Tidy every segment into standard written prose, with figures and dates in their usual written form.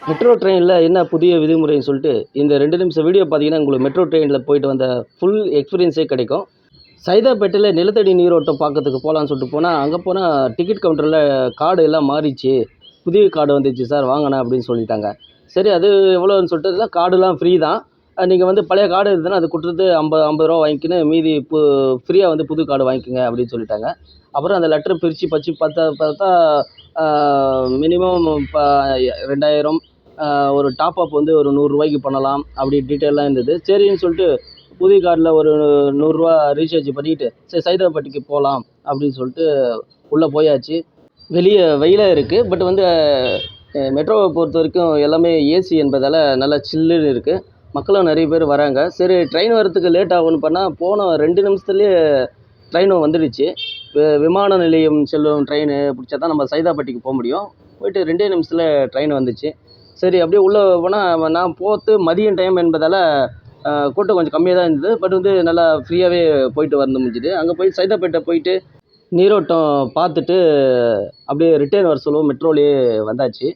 Metro ட்ரெயினில் என்ன புதிய விதிமுறைன்னு சொல்லிட்டு இந்த 2 நிமிஷம் வீடியோ பார்த்தீங்கன்னா உங்களுக்கு மெட்ரோ ட்ரெயினில் போயிட்டு வந்த ஃபுல் எக்ஸ்பீரியன்ஸே கிடைக்கும். சைதாப்பேட்டையில் நிலத்தடி நீரோட்டம் பார்க்கறதுக்கு போகலான்னு சொல்லிட்டு போனால், அங்கே போனால் டிக்கெட் கவுண்டரில் கார்டு எல்லாம் மாறிடுச்சு, புதிய கார்டு வந்துச்சு சார் வாங்கண்ணா அப்படின்னு சொல்லிட்டாங்க. சரி அது எவ்வளோன்னு சொல்லிட்டு இல்லை, கார்டுலாம் ஃப்ரீ தான், நீங்கள் வந்து பழைய கார்டு இருந்ததுன்னா அது கொடுத்துட்டு 50 ரூபா வாங்கிக்கின்னு மீதி ஃப்ரீயாக வந்து புது கார்டு வாங்கிக்கோங்க அப்படின்னு சொல்லிட்டாங்க. அப்புறம் அந்த லெட்டரை பிரித்து பச்சு பார்த்தா பார்த்தா மினிமம் இப்போ 2000, ஒரு டாப் அப் வந்து ஒரு 100 ரூபாய்க்கு பண்ணலாம் அப்படி டீட்டெயிலாக இருந்தது. சரின்னு சொல்லிட்டு புதிய கார்டில் ஒரு 100 ரூபா ரீசார்ஜ் பண்ணிக்கிட்டு சரி சைதாப்பேட்டைக்கு போகலாம் அப்படின்னு சொல்லிட்டு உள்ளே போயாச்சு. வெளியே வெயிலாக இருக்குது, பட் வந்து மெட்ரோவை பொறுத்த வரைக்கும் எல்லாமே ஏசி என்பதால் நல்லா சில்லுன்னு இருக்குது. மக்களும் நிறைய பேர் வராங்க. சரி ட்ரெயின் வரத்துக்கு லேட் ஆகும்னு பண்ணால் போன 2 நிமிஷத்துலேயே ட்ரெயினும் வந்துடுச்சு. விமான நிலையம் செல்லும் ட்ரெயின் பிடிச்சா தான் நம்ம சைதாப்பேட்டைக்கு போக முடியும். போயிட்டு 2 நிமிஷத்தில் ட்ரெயின் வந்துச்சு. சரி அப்படியே உள்ளே போனால் நான் போகிறது மதியம் டைம் என்பதால் கூட்டம் கொஞ்சம் கம்மியாக தான் இருந்தது. பட் வந்து நல்லா ஃப்ரீயாகவே போயிட்டு வந்து முடிஞ்சுது. அங்கே போய் சைதாப்பேட்டை போயிட்டு நீரோட்டம் பார்த்துட்டு அப்படியே ரிட்டர்ன் வர சொல்லுவோம் மெட்ரோலேயே வந்தாச்சு.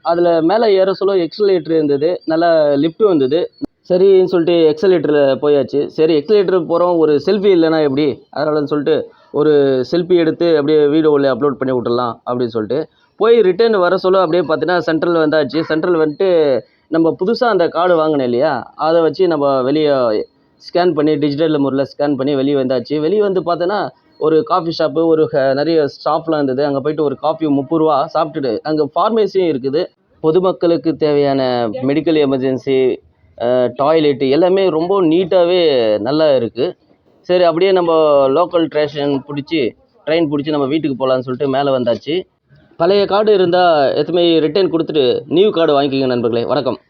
அதில் மேலே ஏற சொல்ல எக்ஸலேட்டர் இருந்தது, நல்லா லிஃப்ட்டும் இருந்தது. சரின்னு சொல்லிட்டு எக்ஸலேட்டரில் போயாச்சு. சரி எக்ஸலேட்டருக்கு போகிறோம், ஒரு செல்ஃபி இல்லைனா எப்படி, அதனாலன்னு சொல்லிட்டு ஒரு செல்ஃபி எடுத்து அப்படியே வீடியோவில் அப்லோட் பண்ணி விட்டுடலாம் அப்படின்னு சொல்லிட்டு போய் ரிட்டர்ன் வர சொல்ல அப்படியே பார்த்தீங்கன்னா சென்ட்ரல் வந்தாச்சு. சென்ட்ரல் வந்துட்டு நம்ம புதுசாக அந்த கார்டு வாங்கினேன் இல்லையா, அதை வச்சு நம்ம வெளியே ஸ்கேன் பண்ணி டிஜிட்டல் முறையில் ஸ்கேன் பண்ணி வெளியே வந்தாச்சு. வெளியே வந்து பார்த்தோன்னா ஒரு காஃபி ஷாப்பு, ஒரு நிறைய ஸ்டாஃப்லாம் இருந்தது. அங்கே போயிட்டு ஒரு காஃபி 30 ரூபா சாப்பிட்டுட்டு அங்கே ஃபார்மேசியும் இருக்குது. பொதுமக்களுக்கு தேவையான மெடிக்கல் எமர்ஜென்சி, டாய்லெட்டு எல்லாமே ரொம்ப நீட்டாகவே நல்லா இருக்குது. சரி அப்படியே நம்ம லோக்கல் ட்ரெயின் பிடிச்சி நம்ம வீட்டுக்கு போகலான்னு சொல்லிட்டு மேலே வந்தாச்சு. பழைய கார்டு இருந்தால் எதுவுமே ரிட்டர்ன் கொடுத்துட்டு நியூ கார்டு வாங்கிக்கோங்க நண்பர்களே. வணக்கம்.